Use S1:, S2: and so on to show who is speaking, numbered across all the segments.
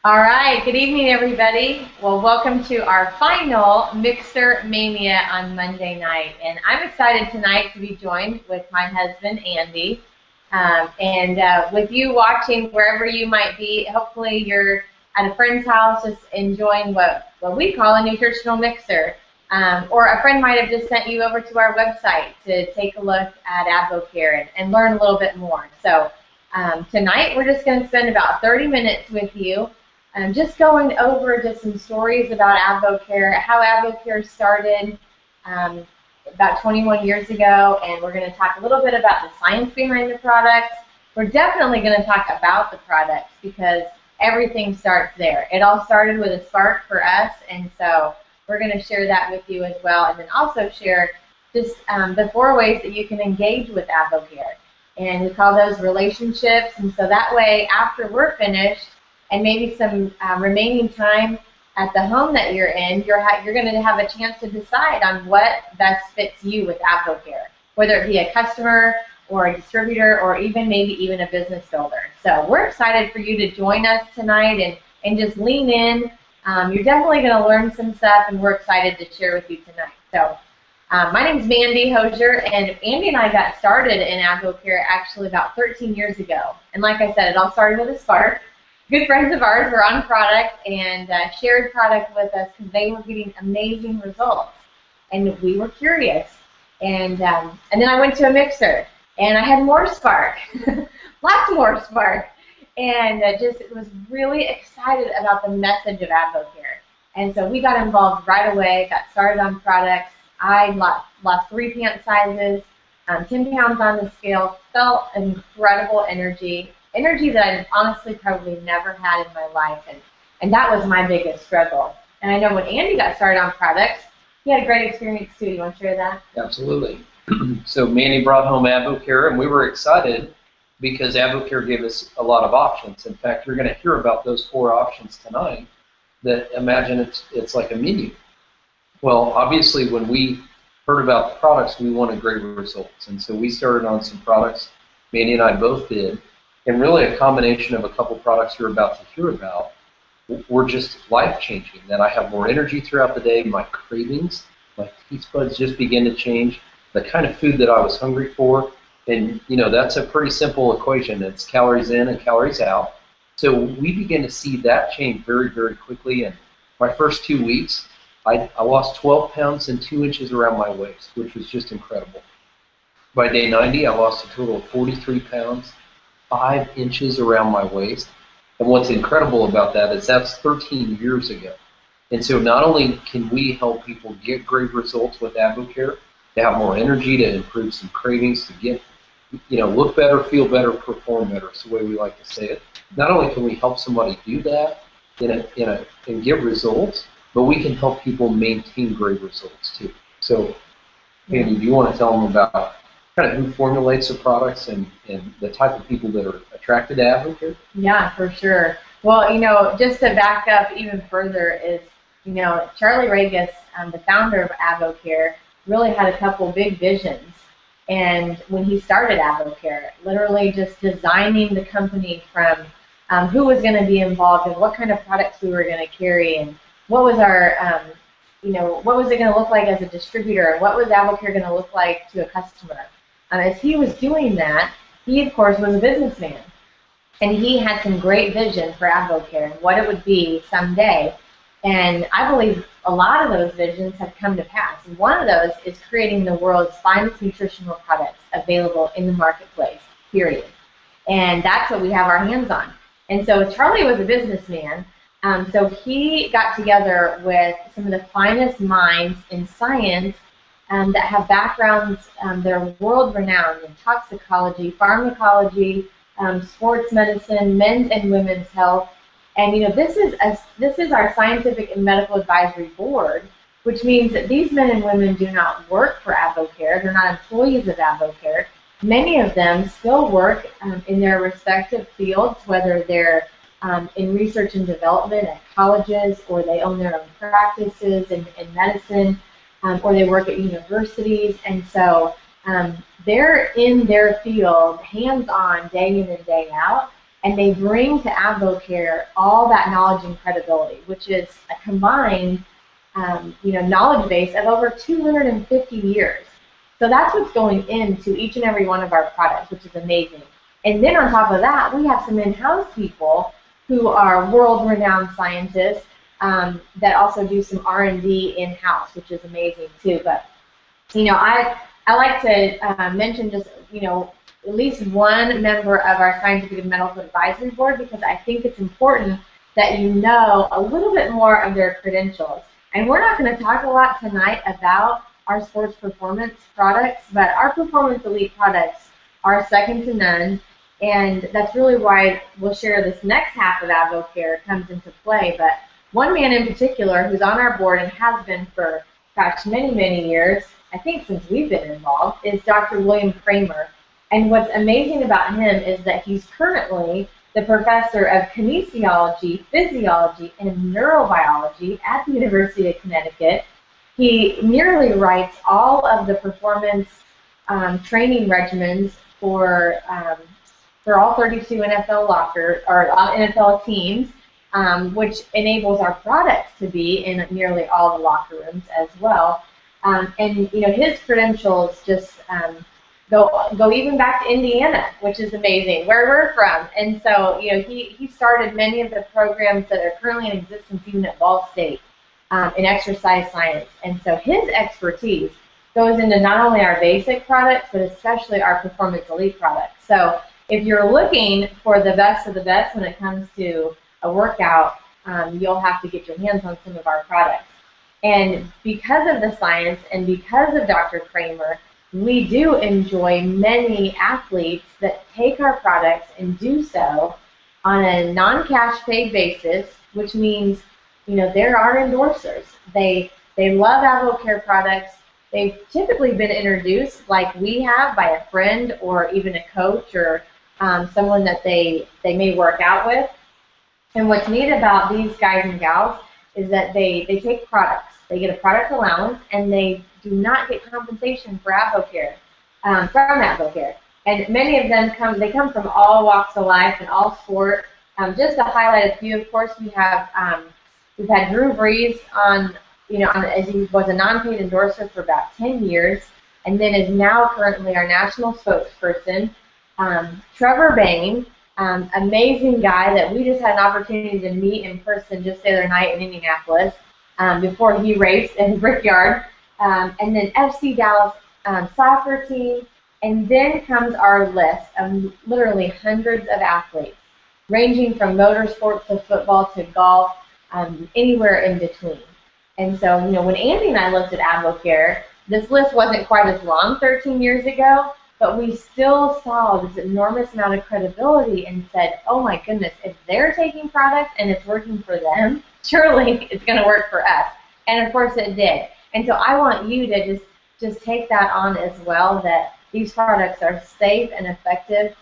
S1: All right, good evening, everybody. Well, welcome to our final Mixer Mania on Monday night. And I'm excited tonight to be joined with my husband, Andy. With you watching wherever you might be, hopefully you're at a friend's house just enjoying what we call a nutritional mixer. Or a friend might have just sent you over to our website to take a look at AdvoCare and learn a little bit more. So tonight we're just going to spend about 30 minutes with you. Just going over just some stories about AdvoCare, how AdvoCare started about 21 years ago, and we're going to talk a little bit about the science behind the products. We're definitely going to talk about the products because everything starts there. It all started with a spark for us, and so we're going to share that with you as well, and then also share just the 4 ways that you can engage with AdvoCare. And we call those relationships, and so that way after we're finished, and maybe some remaining time at the home that you're in, you're going to have a chance to decide on what best fits you with AdvoCare, whether it be a customer or a distributor or maybe a business builder. So we're excited for you to join us tonight and just lean in. You're definitely going to learn some stuff, and we're excited to share with you tonight. So my name is Mandy Hosier, and Andy and I got started in AdvoCare actually about 13 years ago. And like I said, it all started with a spark. Good friends of ours were on product and shared product with us because they were getting amazing results, and we were curious. And then I went to a mixer, and I had more spark, lots more spark, and just was really excited about the message of AdvoCare. And so we got involved right away, got started on products. I lost 3 pant sizes, 10 pounds on the scale, felt incredible energy that I honestly probably never had in my life, and that was my biggest struggle. And I know when Andy got started on products, he had a great experience too. You want to share that?
S2: Absolutely. So Manny brought home AdvoCare, and we were excited because AdvoCare gave us a lot of options. In fact, you're going to hear about those 4 options tonight that imagine it's like a menu. Well, obviously, when we heard about the products, we wanted great results, and so we started on some products. Manny and I both did. And really a combination of a couple products you're about to hear about were just life-changing. That I have more energy throughout the day, my cravings, my taste buds just begin to change, the kind of food that I was hungry for. And, that's a pretty simple equation. It's calories in and calories out. So we began to see that change very, very quickly. And my first 2 weeks, I lost 12 pounds and 2 inches around my waist, which was just incredible. By day 90, I lost a total of 43 pounds. 5 inches around my waist. And what's incredible about that is that's 13 years ago. And so not only can we help people get great results with AdvoCare, to have more energy, to improve some cravings, to get, look better, feel better, perform better, is the way we like to say it. Not only can we help somebody do that and get results, but we can help people maintain great results too. So, Andy, do you want to tell them about kind of who formulates the products and the type of people that are attracted to AdvoCare?
S1: Yeah, for sure. Well, just to back up even further is, Charlie Regis, the founder of AdvoCare, really had a couple big visions. And when he started AdvoCare, literally just designing the company from who was going to be involved and what kind of products we were going to carry and what was our, what was it going to look like as a distributor and what was AdvoCare going to look like to a customer. As he was doing that, he, of course, was a businessman. And he had some great vision for AdvoCare and what it would be someday. And I believe a lot of those visions have come to pass. And one of those is creating the world's finest nutritional products available in the marketplace, period. And that's what we have our hands on. And so Charlie was a businessman. So he got together with some of the finest minds in science that have backgrounds that are world-renowned in toxicology, pharmacology, sports medicine, men's and women's health. And this is our scientific and medical advisory board, which means that these men and women do not work for AdvoCare. They're not employees of AdvoCare. Many of them still work in their respective fields, whether they're in research and development at colleges, or they own their own practices in medicine, or they work at universities. And so they're in their field, hands-on, day in and day out. and they bring to AdvoCare all that knowledge and credibility, which is a combined knowledge base of over 250 years. So that's what's going into each and every one of our products, which is amazing. And then on top of that, we have some in-house people who are world-renowned scientists that also do some R&D in-house, which is amazing too. But I like to mention just at least one member of our scientific and medical advisory board, because I think it's important that you know a little bit more of their credentials. And we're not going to talk a lot tonight about our sports performance products, but our performance elite products are second to none, and that's really why we'll share this next half of AdvoCare comes into play. But one man in particular who's on our board and has been for, gosh, many, many years, I think since we've been involved, is Dr. William Kramer. And what's amazing about him is that he's currently the professor of kinesiology, physiology, and neurobiology at the University of Connecticut. He nearly writes all of the performance training regimens for all 32 NFL teams, which enables our products to be in nearly all the locker rooms as well. And his credentials just go even back to Indiana, which is amazing, where we're from. And so he started many of the programs that are currently in existence even at Ball State in exercise science. And so his expertise goes into not only our basic products, but especially our performance elite products. So if you're looking for the best of the best when it comes to a workout, you'll have to get your hands on some of our products. And because of the science and because of Dr. Kramer, we do enjoy many athletes that take our products and do so on a non-cash paid basis, which means they're our endorsers. They love AdvoCare products. They've typically been introduced, like we have, by a friend or even a coach or someone that they may work out with. And what's neat about these guys and gals is that they take products. They get a product allowance, and they do not get compensation for AdvoCare, from AdvoCare. And many of them come from all walks of life and all sport. Just to highlight a few, of course, we've had Drew Brees as he was a non-paid endorser for about 10 years, and then is now currently our national spokesperson. Trevor Bain, amazing guy that we just had an opportunity to meet in person just the other night in Indianapolis before he raced in the Brickyard. And then FC Dallas soccer team, and then comes our list of literally hundreds of athletes, ranging from motorsports to football to golf, anywhere in between. And so, when Andy and I looked at AdvoCare, this list wasn't quite as long 13 years ago, but we still saw this enormous amount of credibility and said, oh my goodness, if they're taking products and it's working for them, surely it's going to work for us. And of course it did. And so I want you to just take that on as well, that these products are safe and effective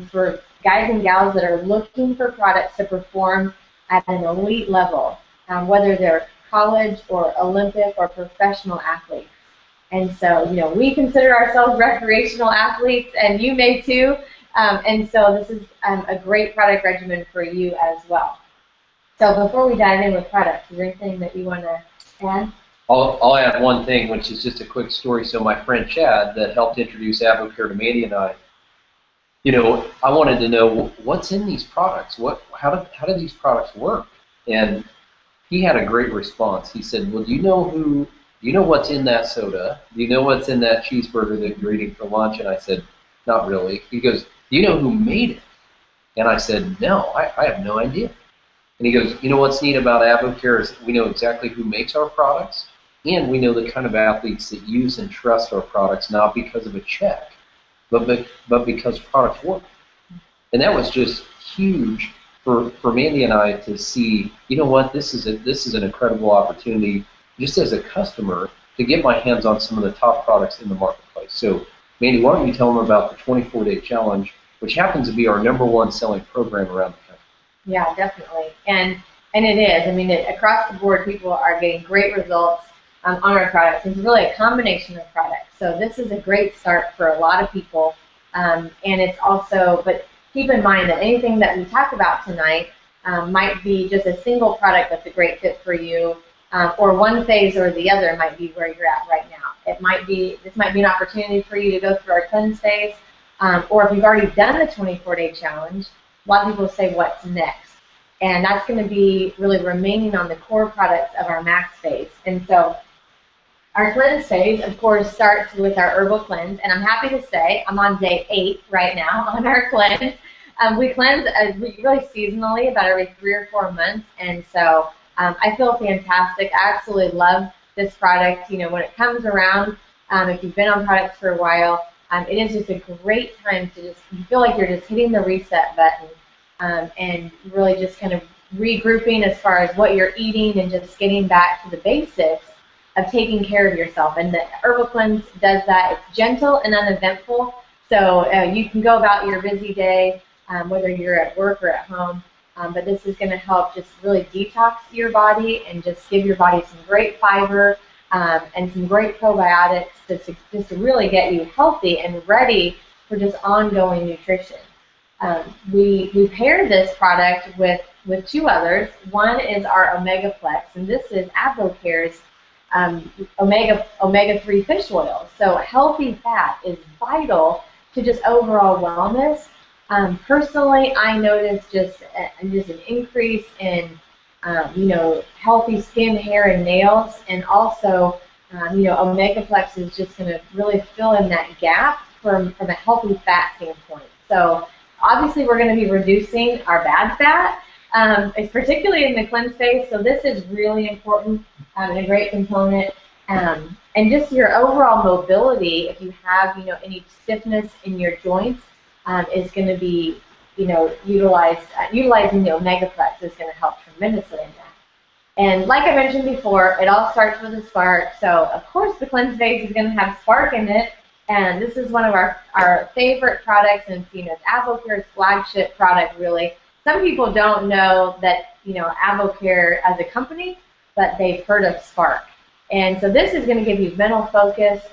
S1: for guys and gals that are looking for products to perform at an elite level, whether they're college or Olympic or professional athletes. And so, we consider ourselves recreational athletes, and you may too. And so this is a great product regimen for you as well. So before we dive in with products, is there anything that you want to add?
S2: I'll add one thing, which is just a quick story. So my friend Chad, that helped introduce AdvoCare to Mania and I, I wanted to know what's in these products. How do these products work? And he had a great response. He said, well, do you know what's in that soda? Do you know what's in that cheeseburger that you're eating for lunch? And I said, not really. He goes, do you know who made it? And I said, no, I have no idea. And he goes, what's neat about AdvoCare is we know exactly who makes our products, and we know the kind of athletes that use and trust our products, not because of a check, but because products work. And that was just huge for Mandy and I to see, this is an incredible opportunity just as a customer to get my hands on some of the top products in the marketplace. So Mandy, why don't you tell them about the 24-day challenge, which happens to be our #1 selling program around the country.
S1: Yeah, definitely. And it is. I mean, across the board, people are getting great results on our products. It's really a combination of products. So this is a great start for a lot of people. And it's also, but keep in mind that anything that we talk about tonight might be just a single product that's a great fit for you, or one phase or the other might be where you're at right now. This might be an opportunity for you to go through our cleanse phase, or if you've already done the 24-day challenge, a lot of people say what's next. And that's going to be really remaining on the core products of our max phase. And so our cleanse phase, of course, starts with our herbal cleanse. And I'm happy to say I'm on day 8 right now on our cleanse. We cleanse really seasonally, about every 3 or 4 months. And so I feel fantastic. I absolutely love this product. You know, when it comes around, if you've been on products for a while, it is just a great time to you feel like you're just hitting the reset button. And really just kind of regrouping as far as what you're eating and just getting back to the basics of taking care of yourself. And the herbal cleanse does that. It's gentle and uneventful, so you can go about your busy day, whether you're at work or at home, but this is going to help just really detox your body and just give your body some great fiber and some great probiotics just to really get you healthy and ready for just ongoing nutrition. We pair this product with 2 others. One is our Omegaplex, and this is AdvoCare's omega-3 fish oil. So healthy fat is vital to just overall wellness. Personally, I noticed just an increase in healthy skin, hair, and nails, and also Omegaplex is just going to really fill in that gap from a healthy fat standpoint. So obviously, we're going to be reducing our bad fat, particularly in the cleanse phase. So this is really important and a great component. And just your overall mobility, if you have any stiffness in your joints, is going to be utilizing the Omegaplex is going to help tremendously in that. And like I mentioned before, it all starts with a spark. So of course, the cleanse phase is going to have spark in it. And this is one of our favorite products, and it's AdvoCare's flagship product, really. Some people don't know that, AdvoCare as a company, but they've heard of Spark. And so this is going to give you mental focus,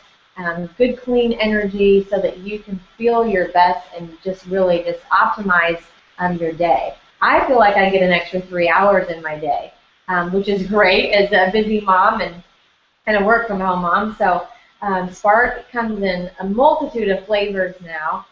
S1: good clean energy so that you can feel your best and just really just optimize your day. I feel like I get an extra 3 hours in my day, which is great as a busy mom and a work from home mom. So Spark comes in a multitude of flavors now.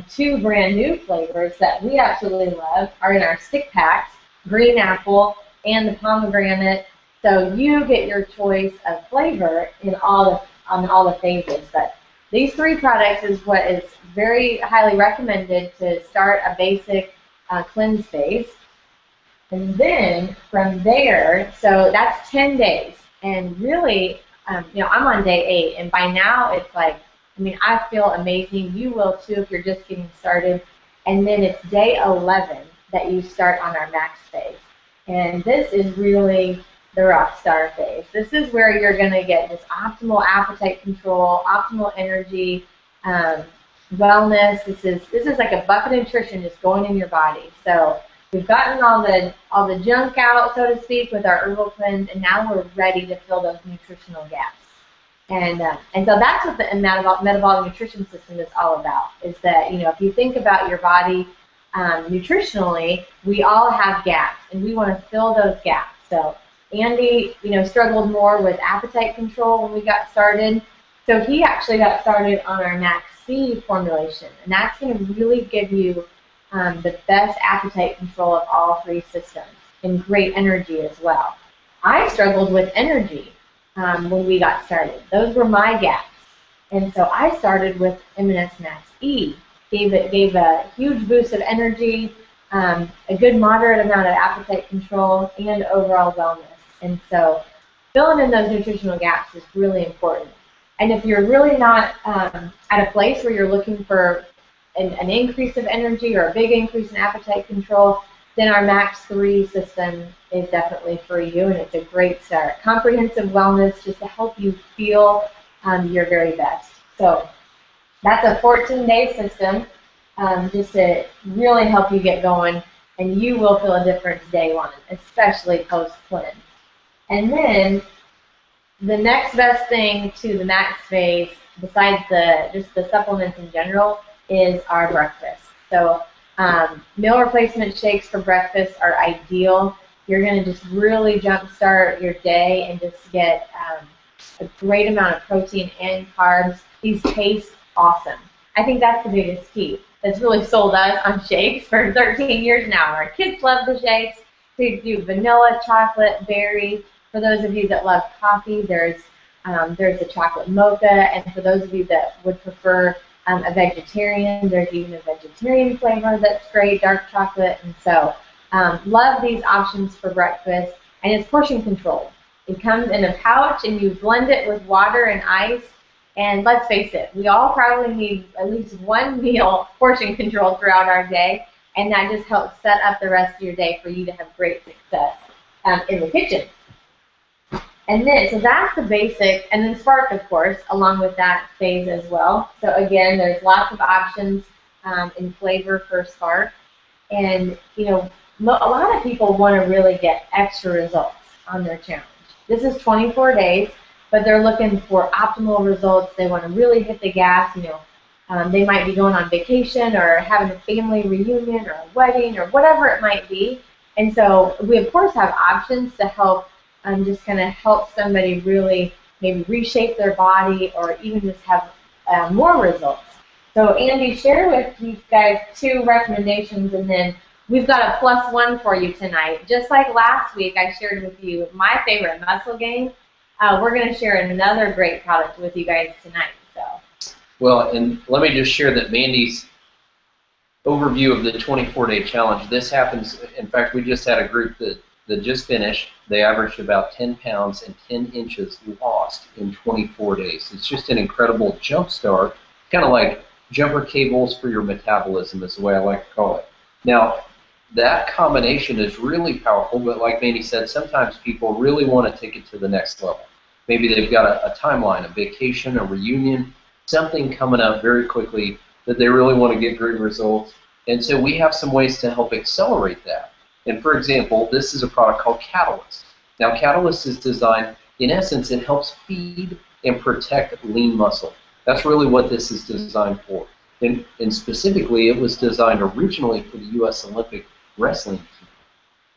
S1: 2 brand new flavors that we absolutely love are in our stick packs, green apple and the pomegranate. So you get your choice of flavor on all the phases. But these 3 products is what is very highly recommended to start a basic cleanse phase. And then from there, so that's 10 days. And really, I'm on day 8, and by now it's like, I feel amazing. You will too if you're just getting started. And then it's day 11 that you start on our max phase. And this is really the rock star phase. This is where you're going to get this optimal appetite control, optimal energy, wellness. This is like a bucket of nutrition just going in your body. So we've gotten all the junk out, so to speak, with our herbal cleanse, and now we're ready to fill those nutritional gaps. And so that's what the metabolic nutrition system is all about. Is that if you think about your body nutritionally, we all have gaps, and we want to fill those gaps. So Andy, struggled more with appetite control when we got started. So he actually got started on our Max C formulation, and that's going to really give you the best appetite control of all 3 systems and great energy as well. I struggled with energy when we got started. Those were my gaps. And so I started with M&S Max E. Gave a huge boost of energy, a good moderate amount of appetite control, and overall wellness. And so filling in those nutritional gaps is really important. And if you're really not at a place where you're looking for an increase of energy or a big increase in appetite control, then our Max 3 system is definitely for you, and it's a great start. Comprehensive wellness just to help you feel your very best. So that's a 14-day system just to really help you get going, and you will feel a difference day 1, especially post-cleanse. And then the next best thing to the max phase, besides just the supplements in general, is our breakfast. So Meal replacement shakes for breakfast are ideal. You're going to just really jumpstart your day and just get a great amount of protein and carbs. These taste awesome. I think that's the biggest key that's really sold us on shakes for 13 years now. Our kids love the shakes. So you do vanilla, chocolate, berry. For those of you that love coffee, there's a chocolate mocha. And for those of you that would prefer a vegetarian, there's even a vegetarian flavor that's great, dark chocolate. And so love these options for breakfast. And it's portion controlled. It comes in a pouch, and you blend it with water and ice. And let's face it, we all probably need at least one meal portion control throughout our day, and that just helps set up the rest of your day for you to have great success in the kitchen. And then, so that's the basic, and then Spark, of course, along with that phase as well. So again, there's lots of options in flavor for Spark, and you know, a lot of people want to really get extra results on their challenge. This is 24 days. But they're looking for optimal results. They want to really hit the gas. You know, they might be going on vacation or having a family reunion or a wedding or whatever it might be. And so we, of course, have options to help just kind of help somebody really maybe reshape their body or even just have more results. So, Andy, share with you guys 2 recommendations, and then we've got a +1 for you tonight. Just like last week, I shared with you my favorite muscle gain. We're going to share another great product with you guys tonight. So.
S2: Well, and let me just share that Mandy's overview of the 24-day challenge. This happens, in fact, we just had a group that just finished. They averaged about 10 pounds and 10 inches lost in 24 days. It's just an incredible jump start, kind of like jumper cables for your metabolism is the way I like to call it. Now, that combination is really powerful, but like Mandy said, sometimes people really want to take it to the next level. Maybe they've got a timeline, a vacation, a reunion, something coming up very quickly that they really want to get great results. And so we have some ways to help accelerate that. And for example, this is a product called Catalyst. Now, Catalyst is designed, in essence, it helps feed and protect lean muscle. That's really what this is designed for. And specifically, it was designed originally for the U.S. Olympic wrestling team.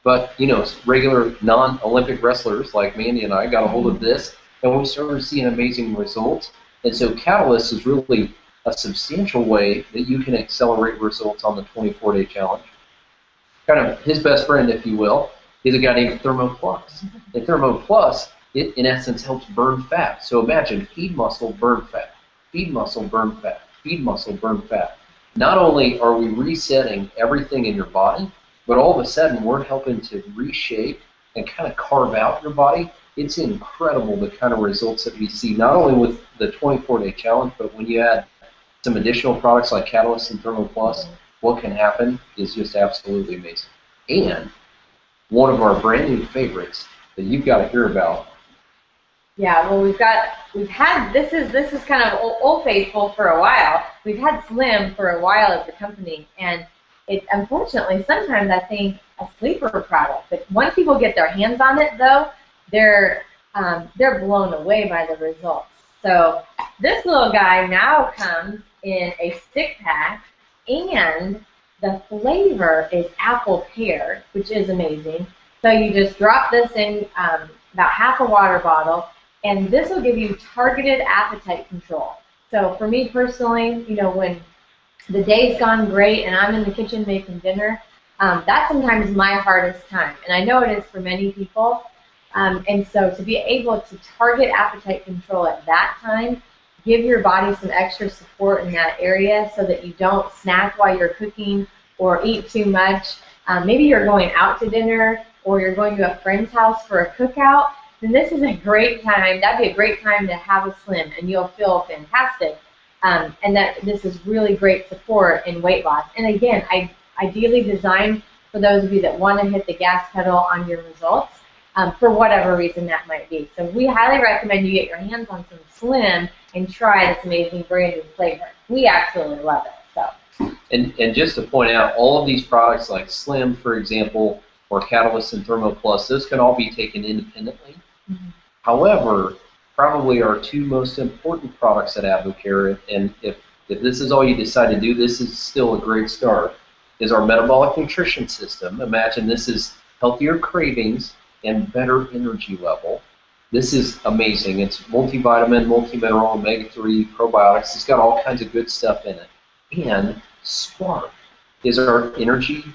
S2: But, you know, regular non-Olympic wrestlers like Mandy and I got a hold of this, and we started seeing amazing results. And so Catalyst is really a substantial way that you can accelerate results on the 24-day challenge. Kind of his best friend, if you will, is a guy named Thermo Plus. And Thermo Plus, it in essence helps burn fat. So imagine feed muscle, burn fat. Feed muscle, burn fat. Feed muscle, burn fat. Not only are we resetting everything in your body, but all of a sudden we're helping to reshape and kind of carve out your body. It's incredible the kind of results that we see, not only with the 24-day challenge, but when you add some additional products like Catalyst and Thermo Plus, what can happen is just absolutely amazing. And one of our brand new favorites that you've got to hear about.
S1: Yeah, well, we've had this is kind of old faithful for a while. We've had Slim for a while as a company, and it's unfortunately sometimes I think a sleeper product. But once people get their hands on it, though, they're blown away by the results. So this little guy now comes in a stick pack, and the flavor is apple pear, which is amazing. So you just drop this in about half a water bottle, and this will give you targeted appetite control. So for me personally, you know, when the day's gone great and I'm in the kitchen making dinner, that's sometimes my hardest time. And I know it is for many people. And so to be able to target appetite control at that time, give your body some extra support in that area so that you don't snack while you're cooking or eat too much. Maybe you're going out to dinner or you're going to a friend's house for a cookout, then this is a great time. That'd be a great time to have a Slim, and you'll feel fantastic. And that this is really great support in weight loss. And again, I ideally designed for those of you that want to hit the gas pedal on your results, for whatever reason that might be. So we highly recommend you get your hands on some Slim and try this amazing brand new flavor. We absolutely love it. So.
S2: And just to point out, all of these products like Slim, for example, or Catalyst and Thermo Plus, those can all be taken independently. Mm-hmm. However, probably our two most important products at AdvoCare, and if this is all you decide to do, this is still a great start. is our metabolic nutrition system. Imagine this is healthier cravings and better energy level. This is amazing. It's multivitamin, multimineral, omega-3, probiotics. It's got all kinds of good stuff in it. And Spark is our energy,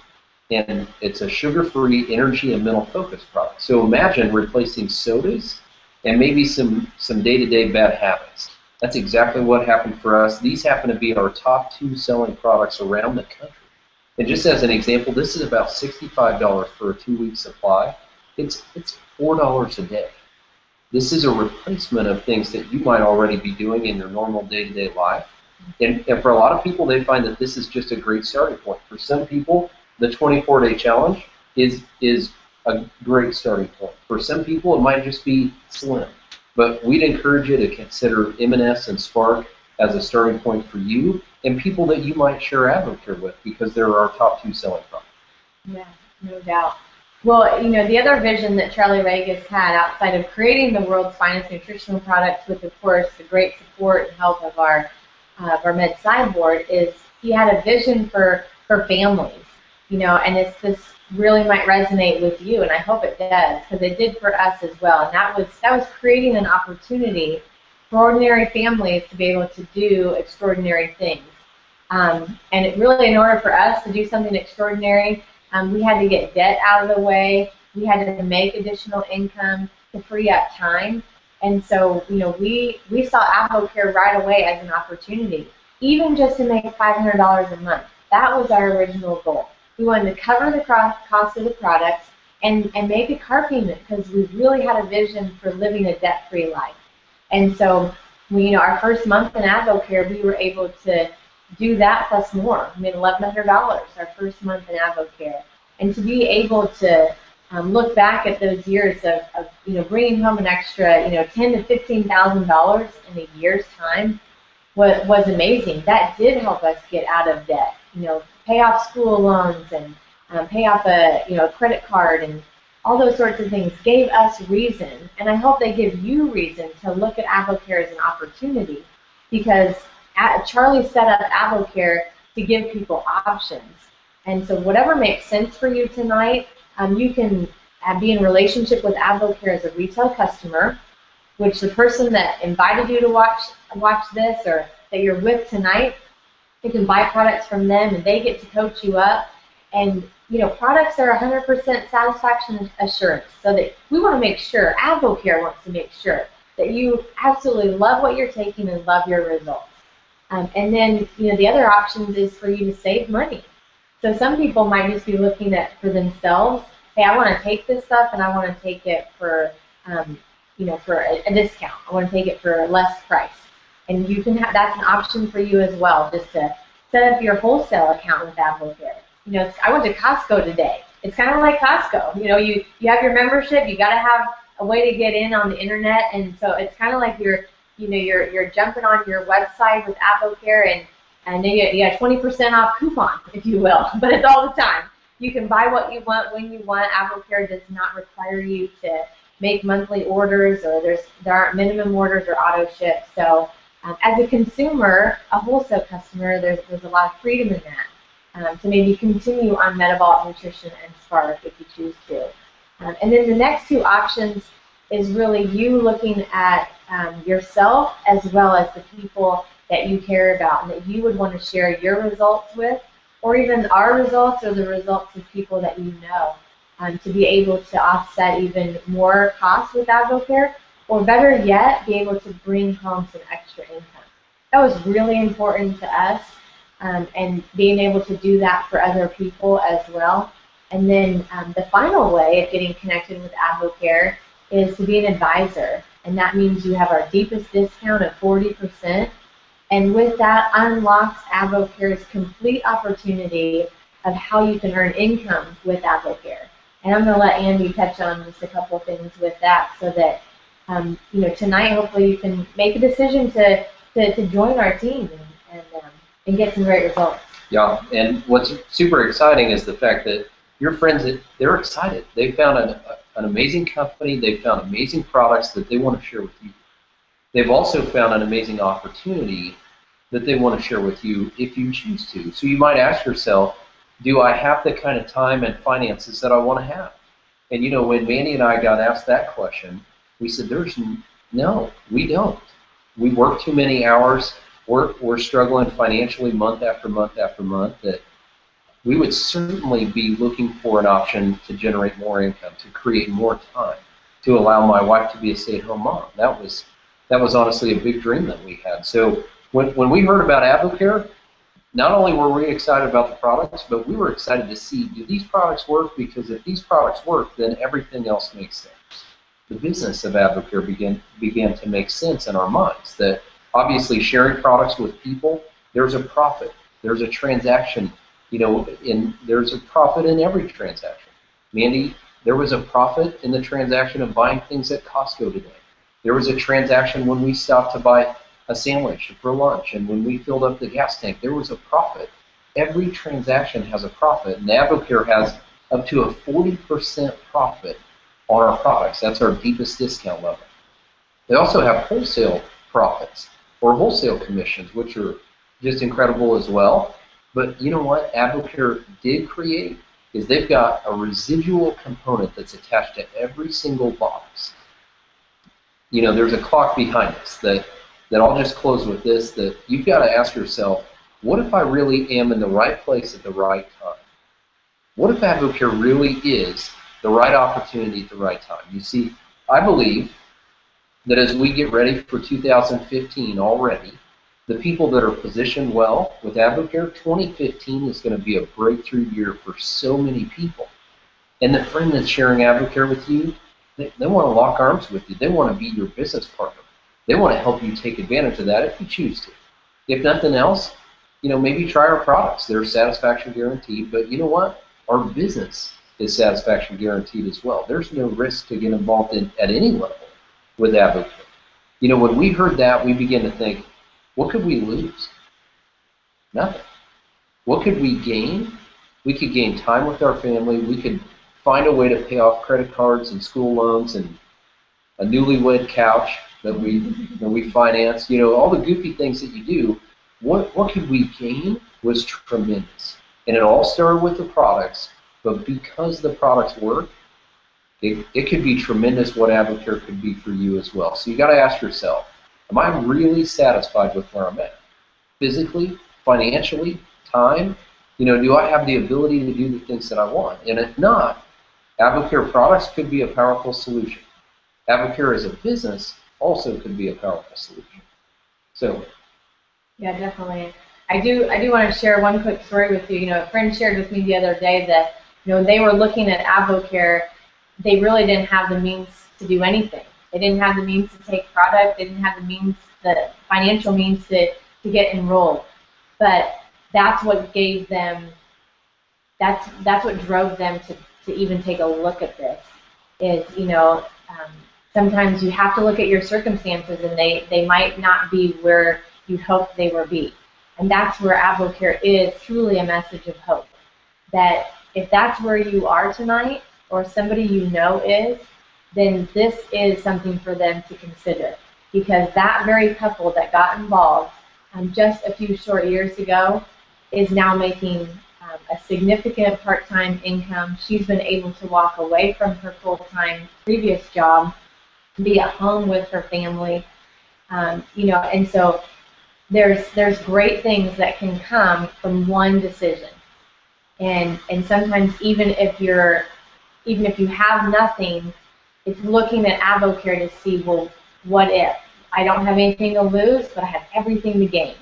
S2: and it's a sugar-free energy and mental focus product. So imagine replacing sodas and maybe some day-to-day bad habits. That's exactly what happened for us. These happen to be our top 2 selling products around the country. And just as an example, this is about $65 for a 2-week supply. It's $4 a day. This is a replacement of things that you might already be doing in your normal day-to-day life. And for a lot of people, they find that this is just a great starting point. For some people, the 24-day challenge is a great starting point. For some people, it might just be slim. But we'd encourage you to consider M&S and Spark as a starting point for you and people that you might share AdvoCare with, because they're our top 2 selling products.
S1: Yeah, no doubt. Well, the other vision that Charlie Vegas had outside of creating the world's finest nutritional products with, of course, the great support and help of our Med-Sci board, is he had a vision for families, and this really might resonate with you, and I hope it does, because it did for us as well. And that was creating an opportunity for ordinary families to be able to do extraordinary things. And it really, in order for us to do something extraordinary, we had to get debt out of the way. We had to make additional income to free up time. And so, we saw AdvoCare right away as an opportunity, even just to make $500 a month. That was our original goal. We wanted to cover the cost of the products and make a car payment, because we really had a vision for living a debt-free life. And so, our first month in AdvoCare, we were able to do that plus more. We made $1,100 our first month in AdvoCare. And to be able to look back at those years of bringing home an extra $10,000 to $15,000 in a year's time was amazing. That did help us get out of debt. Pay off school loans and pay off a credit card, and all those sorts of things gave us reason. And I hope they give you reason to look at AdvoCare as an opportunity, because Charlie set up AdvoCare to give people options. And so whatever makes sense for you tonight, you can be in relationship with AdvoCare as a retail customer, which the person that invited you to watch this, or that you're with tonight, you can buy products from them and they get to coach you up. And products are 100% satisfaction assurance. So that we want to make sure, AdvoCare wants to make sure that you absolutely love what you're taking and love your results. And then, the other options is for you to save money. So some people might just be looking at for themselves, hey, I want to take this stuff and I want to take it for, for a discount. I want to take it for less price. And you can that's an option for you as well, just to set up your wholesale account with AdvoCare. I went to Costco today. It's kind of like Costco. You have your membership. You got to have a way to get in on the internet, and so it's kind of like you're jumping on your website with AdvoCare, and then you got 20% off coupon, if you will. But it's all the time. You can buy what you want when you want. AdvoCare does not require you to make monthly orders, or there aren't minimum orders or auto ship. So as a consumer, a wholesale customer, there's a lot of freedom in that. To maybe continue on metabolic nutrition and Spark if you choose to. And then the next 2 options is really you looking at yourself as well as the people that you care about and that you would want to share your results with, or even our results or the results of people that you know, to be able to offset even more costs with AdvoCare, or better yet, be able to bring home some extra income. That was really important to us. And being able to do that for other people as well. And then the final way of getting connected with AdvoCare is to be an advisor. And that means you have our deepest discount of 40%. And with that unlocks AdvoCare's complete opportunity of how you can earn income with AdvoCare. And I'm going to let Andy touch on just a couple of things with that, so that tonight hopefully you can make a decision to join our team and get some great results.
S2: Yeah, and what's super exciting is the fact that your friends, they're excited. They found an amazing company. They found amazing products that they want to share with you. They've also found an amazing opportunity that they want to share with you if you choose to. So you might ask yourself, do I have the kind of time and finances that I want to have? And when Mandy and I got asked that question, we said, no, we don't. We work too many hours. We're struggling financially month after month after month, that we would certainly be looking for an option to generate more income, to create more time, to allow my wife to be a stay-at-home mom. That was honestly a big dream that we had. So when we heard about AdvoCare, not only were we excited about the products, but we were excited to see, do these products work? Because if these products work, then everything else makes sense. The business of AdvoCare began to make sense in our minds, that obviously sharing products with people, there's a profit, there's a transaction, there's a profit in every transaction. Mandy, there was a profit in the transaction of buying things at Costco today. There was a transaction when we stopped to buy a sandwich for lunch, and when we filled up the gas tank, there was a profit. Every transaction has a profit, and AdvoCare has up to a 40% profit on our products. That's our deepest discount level. They also have wholesale profits or wholesale commissions, which are just incredible as well. But you know what AdvoCare did create is they've got a residual component that's attached to every single box. There's a clock behind us that I'll just close with this, that you've got to ask yourself, what if I really am in the right place at the right time? What if AdvoCare really is the right opportunity at the right time? You see, I believe that as we get ready for 2015 already, the people that are positioned well with AdvoCare, 2015 is going to be a breakthrough year for so many people. And the friend that's sharing AdvoCare with you, they want to lock arms with you. They want to be your business partner. They want to help you take advantage of that if you choose to. If nothing else, maybe try our products. They're satisfaction guaranteed, but you know what? Our business is satisfaction guaranteed as well. There's no risk to get involved in at any level with AdvoCare. When we heard that, we began to think, what could we lose? Nothing. What could we gain? We could gain time with our family. We could find a way to pay off credit cards and school loans and a newlywed couch that we finance. All the goofy things that you do. What could we gain was tremendous. And it all started with the products, but because the products work, it could be tremendous what AdvoCare could be for you as well. So you got to ask yourself, am I really satisfied with where I'm at? Physically, financially, time? Do I have the ability to do the things that I want? And if not, AdvoCare products could be a powerful solution. AdvoCare as a business also could be a powerful solution. So.
S1: Yeah, definitely. I do want to share one quick story with you. A friend shared with me the other day that, they were looking at AdvoCare. They really didn't have the means to do anything. They didn't have the means to take product. They didn't have the financial means to get enrolled. But that's what gave them, that's what drove them to even take a look at this. Is, sometimes you have to look at your circumstances, and they might not be where you hoped they would be. And that's where AdvoCare is truly a message of hope. That if that's where you are tonight, or somebody is, then this is something for them to consider. Because that very couple that got involved just a few short years ago is now making a significant part-time income. She's been able to walk away from her full-time previous job, be at home with her family, and so there's great things that can come from one decision. And sometimes even if you have nothing, it's looking at AdvoCare to see, well, what if? I don't have anything to lose, but I have everything to gain.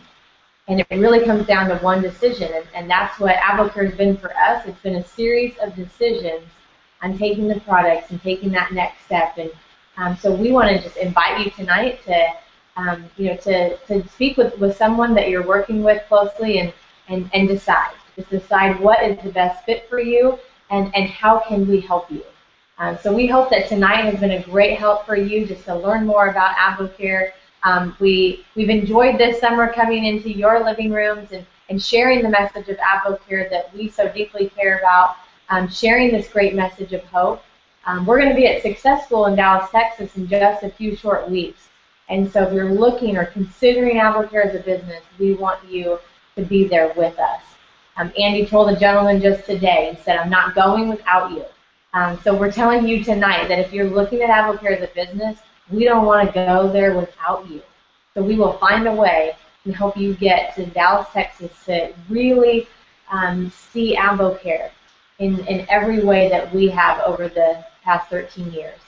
S1: And it really comes down to one decision, and that's what AdvoCare has been for us. It's been a series of decisions on taking the products and taking that next step. And so we want to just invite you tonight to speak with someone that you're working with closely and decide. Just decide what is the best fit for you and how can we help you. So we hope that tonight has been a great help for you just to learn more about AdvoCare. We've enjoyed this summer coming into your living rooms and sharing the message of AdvoCare that we so deeply care about, sharing this great message of hope. We're going to be at Successful in Dallas, Texas in just a few short weeks. And so if you're looking or considering AdvoCare as a business, we want you to be there with us. Andy told a gentleman just today, he said, I'm not going without you. So we're telling you tonight that if you're looking at AdvoCare as a business, we don't want to go there without you. So we will find a way to help you get to Dallas, Texas to really see AdvoCare in every way that we have over the past 13 years.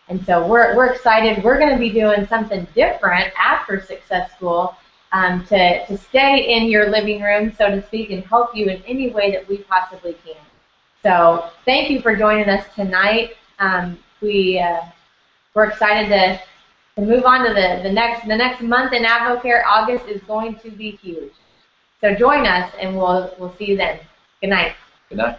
S1: And so we're excited. We're going to be doing something different after Success School to stay in your living room, so to speak, and help you in any way that we possibly can. So thank you for joining us tonight. We're excited to move on to the next month in AdvoCare. August is going to be huge. So join us, and we'll see you then. Good night.
S2: Good night.